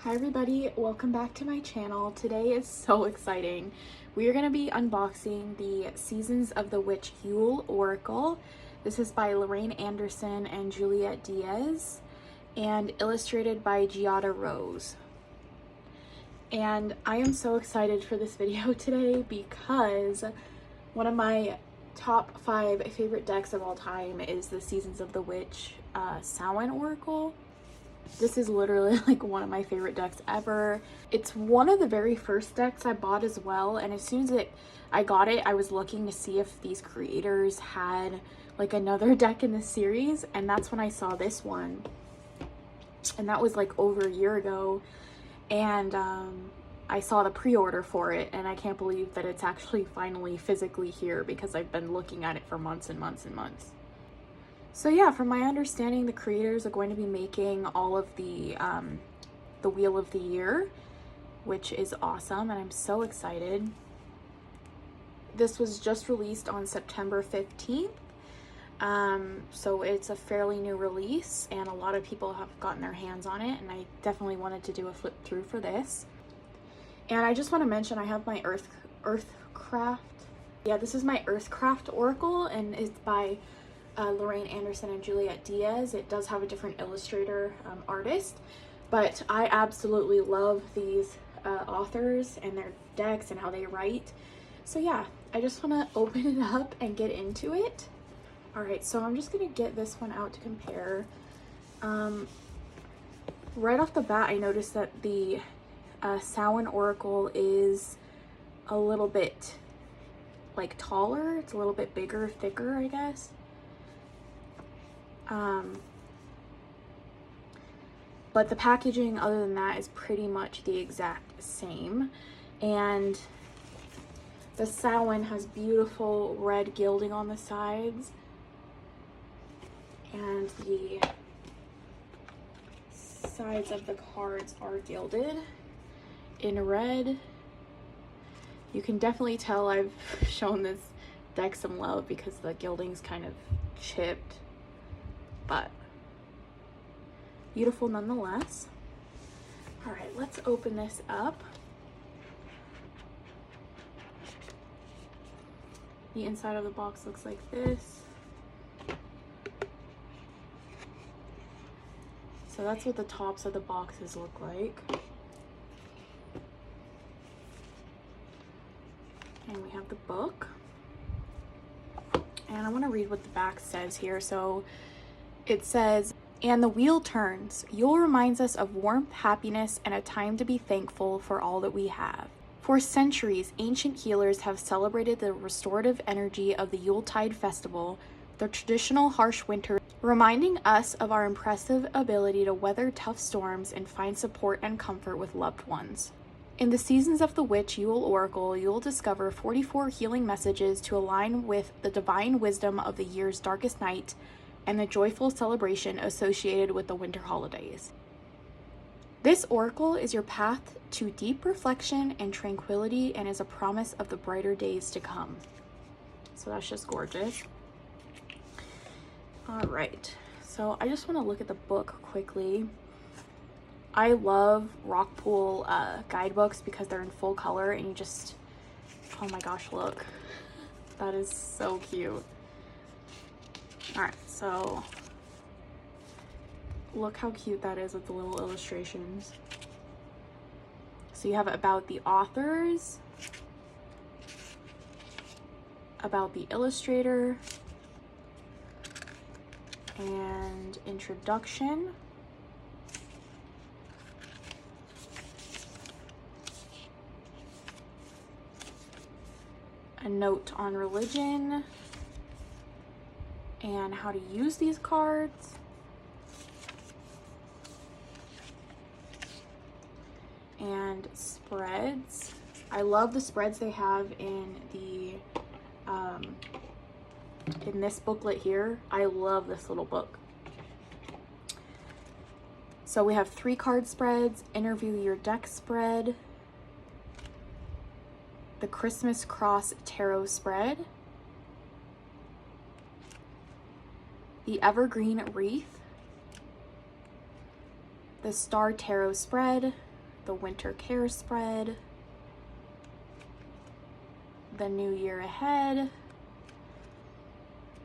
Hi everybody, welcome back to my channel. Today is so exciting. We are going to be unboxing the Seasons of the Witch Yule Oracle. This is by Lorraine Anderson and Juliet Diaz and illustrated by Giada Rose. And I am so excited for this video today because one of my top 5 favorite decks of all time is the Seasons of the Witch Samhain Oracle. This is literally like one of my favorite decks ever. It's one of the very first decks I bought as well, and as soon as I got it, I was looking to see if these creators had like another deck in the series, and that's when I saw this one. And that was like over a year ago, and I saw the pre-order for it, and I can't believe that it's actually finally physically here because I've been looking at it for months and months and months. So yeah, from my understanding, the creators are going to be making all of the Wheel of the Year, which is awesome, and I'm so excited. This was just released on September 15th, so it's a fairly new release, and a lot of people have gotten their hands on it, and I definitely wanted to do a flip through for this. And I just want to mention I have my Earthcraft. Yeah, this is my Earthcraft Oracle, and it's by Lorraine Anderson and Juliet Diaz. It does have a different illustrator artist, but I absolutely love these authors and their decks and how they write. So yeah, I just want to open it up and get into it. All right, so I'm just gonna get this one out to compare. Right off the bat, I noticed that the Samhain Oracle is a little bit like taller. It's a little bit bigger, thicker, I guess. But the packaging other than that is pretty much the exact same, and the Samhain has beautiful red gilding on the sides, and the sides of the cards are gilded in red. You can definitely tell I've shown this deck some love because the gilding's kind of chipped, but beautiful nonetheless. All right, let's open this up. The inside of the box looks like this. So that's what the tops of the boxes look like. And we have the book. And I want to read what the back says here. So it says, "And the wheel turns. Yule reminds us of warmth, happiness, and a time to be thankful for all that we have. For centuries, ancient healers have celebrated the restorative energy of the Yuletide festival, the traditional harsh winter, reminding us of our impressive ability to weather tough storms and find support and comfort with loved ones. In the Seasons of the Witch Yule Oracle, you'll discover 44 healing messages to align with the divine wisdom of the year's darkest night and the joyful celebration associated with the winter holidays. This oracle is your path to deep reflection and tranquility and is a promise of the brighter days to come." So that's just gorgeous. All right, so I just want to look at the book quickly. I love Rockpool guidebooks because they're in full color and you just, oh my gosh, look. That is so cute. All right, so look how cute that is with the little illustrations. So you have about the authors, about the illustrator, and introduction. A note on religion and how to use these cards. And spreads. I love the spreads they have in the in this booklet here. I love this little book. So we have 3 card spreads, interview your deck spread, the Christmas Cross Tarot spread, the Evergreen Wreath, the Star Tarot spread, the winter care spread, the new year ahead,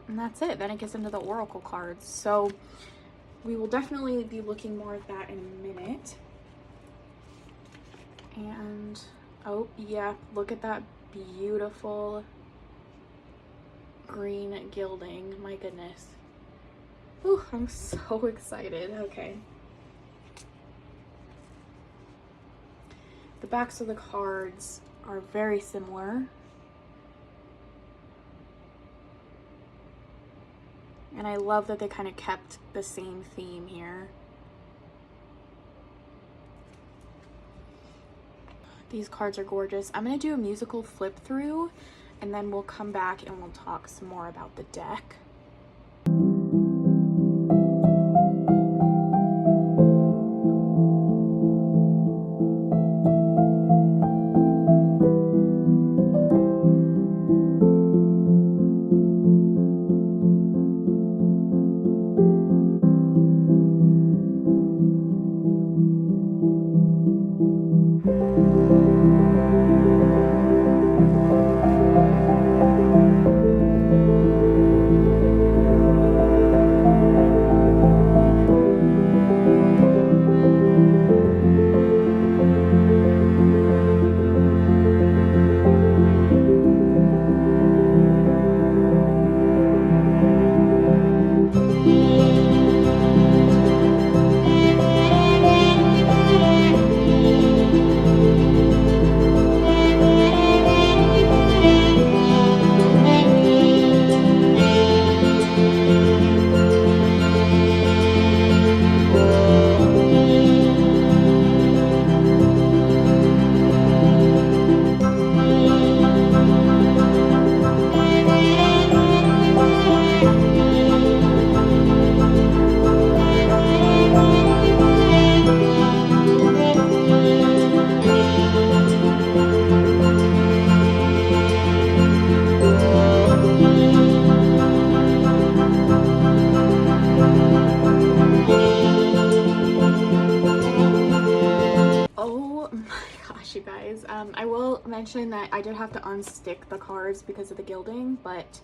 and that's it. Then it gets into the oracle cards. So we will definitely be looking more at that in a minute. And oh yeah, look at that beautiful green gilding. My goodness. Ooh, I'm so excited. Okay. The backs of the cards are very similar. And I love that they kind of kept the same theme here. These cards are gorgeous. I'm going to do a musical flip through, and then we'll come back and we'll talk some more about the deck. You guys, I will mention that I did have to unstick the cards because of the gilding, but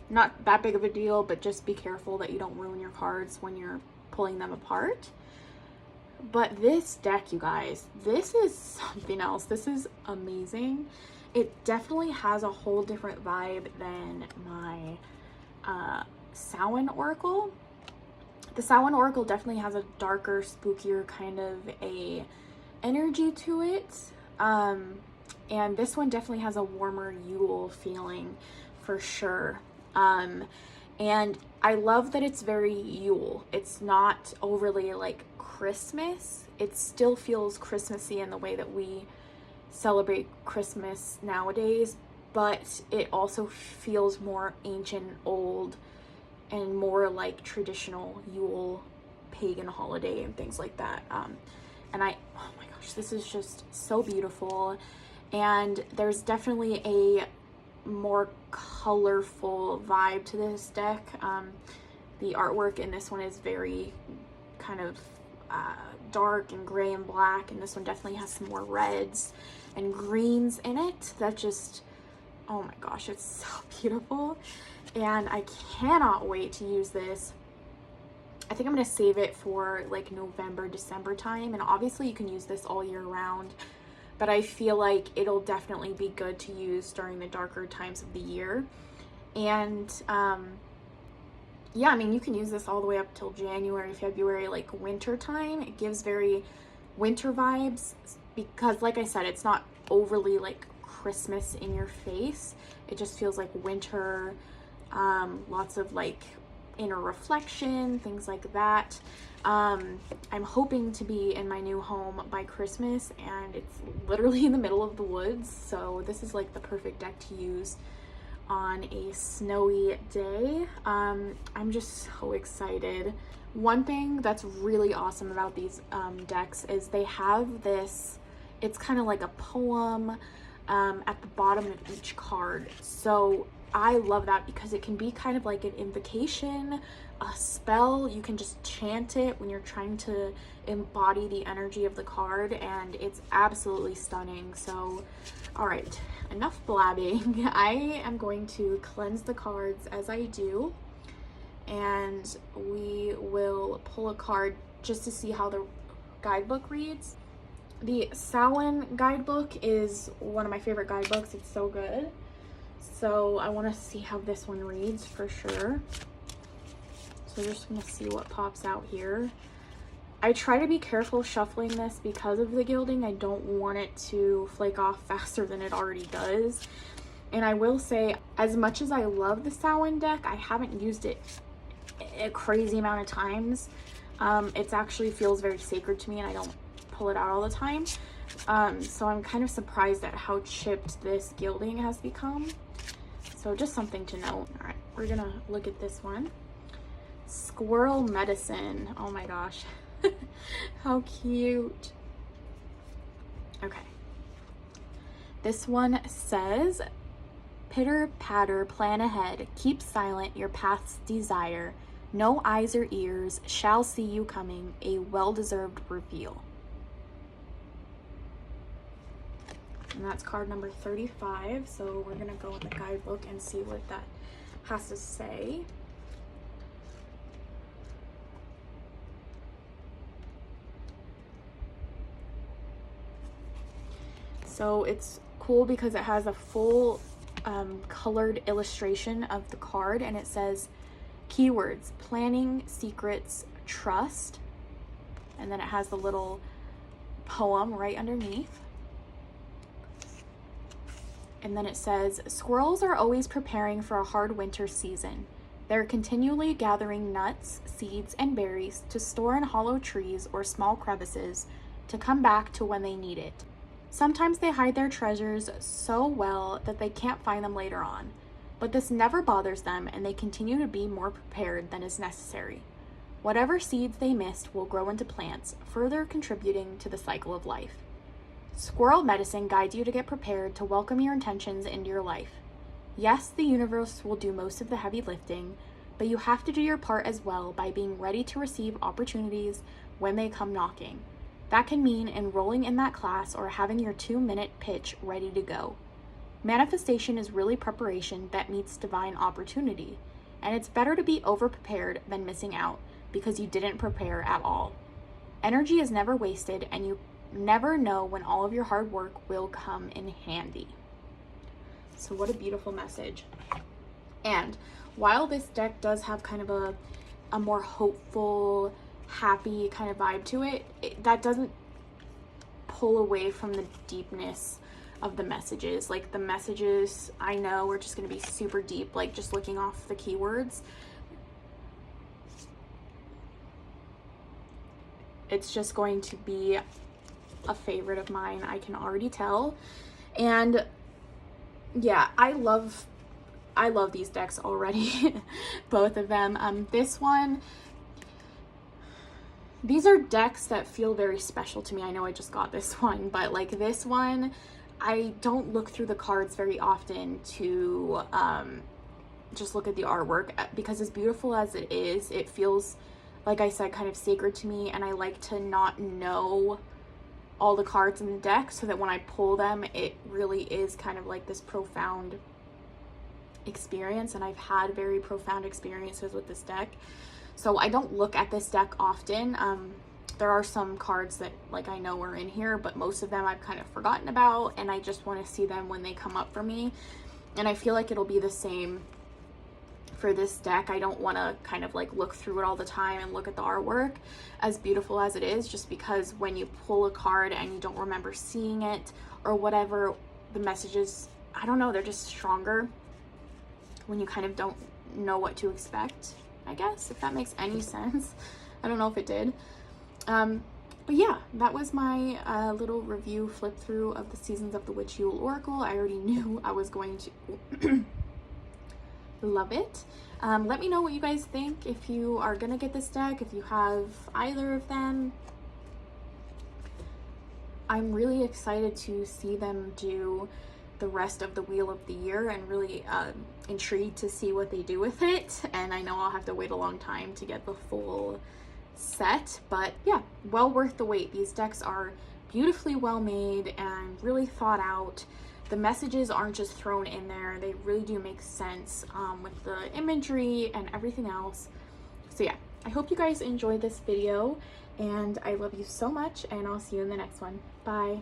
not that big of a deal. But just be careful that you don't ruin your cards when you're pulling them apart. But this deck, you guys, this is something else. This is amazing. It definitely has a whole different vibe than my Samhain Oracle. The Samhain Oracle definitely has a darker, spookier kind of a energy to it. And this one definitely has a warmer Yule feeling for sure. And I love that it's very Yule. It's not overly like Christmas. It still feels Christmassy in the way that we celebrate Christmas nowadays, but it also feels more ancient, old, and more like traditional Yule pagan holiday and things like that. And oh my gosh, this is just so beautiful. And there's definitely a more colorful vibe to this deck. The artwork in this one is very kind of dark and gray and black, and this one definitely has some more reds and greens in it. That just, oh my gosh, it's so beautiful. And I cannot wait to use this. I think I'm going to save it for like November, December time. And obviously you can use this all year round, but I feel like it'll definitely be good to use during the darker times of the year. And yeah, I mean, you can use this all the way up till January, February, like winter time. It gives very winter vibes because, like I said, it's not overly like Christmas in your face. It just feels like winter, lots of like inner reflection, things like that. I'm hoping to be in my new home by Christmas, and it's literally in the middle of the woods, so this is like the perfect deck to use on a snowy day. I'm just so excited. One thing that's really awesome about these decks is they have this, it's kind of like a poem at the bottom of each card. So I love that because it can be kind of like an invocation, a spell. You can just chant it when you're trying to embody the energy of the card, and it's absolutely stunning. So, all right, enough blabbing. I am going to cleanse the cards as I do, and we will pull a card just to see how the guidebook reads. The Samhain guidebook is one of my favorite guidebooks. It's so good. So I want to see how this one reads for sure. So we're just going to see what pops out here. I try to be careful shuffling this because of the gilding. I don't want it to flake off faster than it already does. And I will say, as much as I love the Samhain deck, I haven't used it a crazy amount of times. It actually feels very sacred to me, and I don't pull it out all the time. So I'm kind of surprised at how chipped this gilding has become. So just something to note. All right, we're gonna look at this one. Squirrel medicine. Oh my gosh. How cute. Okay. This one says, pitter patter, plan ahead, keep silent your path's desire. No eyes or ears shall see you coming, a well-deserved reveal. And that's card number 35. So we're gonna go in the guidebook and see what that has to say. So it's cool because it has a full colored illustration of the card, and it says keywords: planning, secrets, trust, and then it has the little poem right underneath. And then it says, squirrels are always preparing for a hard winter season. They're continually gathering nuts, seeds, and berries to store in hollow trees or small crevices to come back to when they need it. Sometimes they hide their treasures so well that they can't find them later on, but this never bothers them, and they continue to be more prepared than is necessary. Whatever seeds they missed will grow into plants, further contributing to the cycle of life. Squirrel medicine guides you to get prepared to welcome your intentions into your life. Yes, the universe will do most of the heavy lifting, but you have to do your part as well by being ready to receive opportunities when they come knocking. That can mean enrolling in that class or having your 2-minute pitch ready to go. Manifestation is really preparation that meets divine opportunity, and it's better to be over-prepared than missing out because you didn't prepare at all. Energy is never wasted, and you never know when all of your hard work will come in handy. So what a beautiful message. And while this deck does have kind of a more hopeful, happy kind of vibe to it, that doesn't pull away from the deepness of the messages. Like, the messages, I know, are just going to be super deep, like just looking off the keywords. It's just going to be a favorite of mine, I can already tell. And yeah, I love these decks already. Both of them. This one, these are decks that feel very special to me. I know I just got this one, but like this one, I don't look through the cards very often to just look at the artwork, because as beautiful as it is, it feels, like I said, kind of sacred to me, and I like to not know all the cards in the deck so that when I pull them, it really is kind of like this profound experience. And I've had very profound experiences with this deck, so I don't look at this deck often. There are some cards that, like, I know are in here, but most of them I've kind of forgotten about, and I just want to see them when they come up for me. And I feel like it'll be the same for this deck. I don't want to kind of like look through it all the time and look at the artwork, as beautiful as it is, just because when you pull a card and you don't remember seeing it or whatever, the messages, I don't know, they're just stronger when you kind of don't know what to expect, I guess, if that makes any sense. I don't know if it did. But yeah, that was my little review flip through of the Seasons of the Witch Yule Oracle. I already knew I was going to love it. Let me know what you guys think, if you are gonna get this deck, if you have either of them. I'm really excited to see them do the rest of the Wheel of the Year and really intrigued to see what they do with it, and I know I'll have to wait a long time to get the full set, but yeah, well worth the wait. These decks are beautifully well made and really thought out. The messages aren't just thrown in there, they really do make sense with the imagery and everything else. So yeah, I hope you guys enjoyed this video, and I love you so much, and I'll see you in the next one. Bye.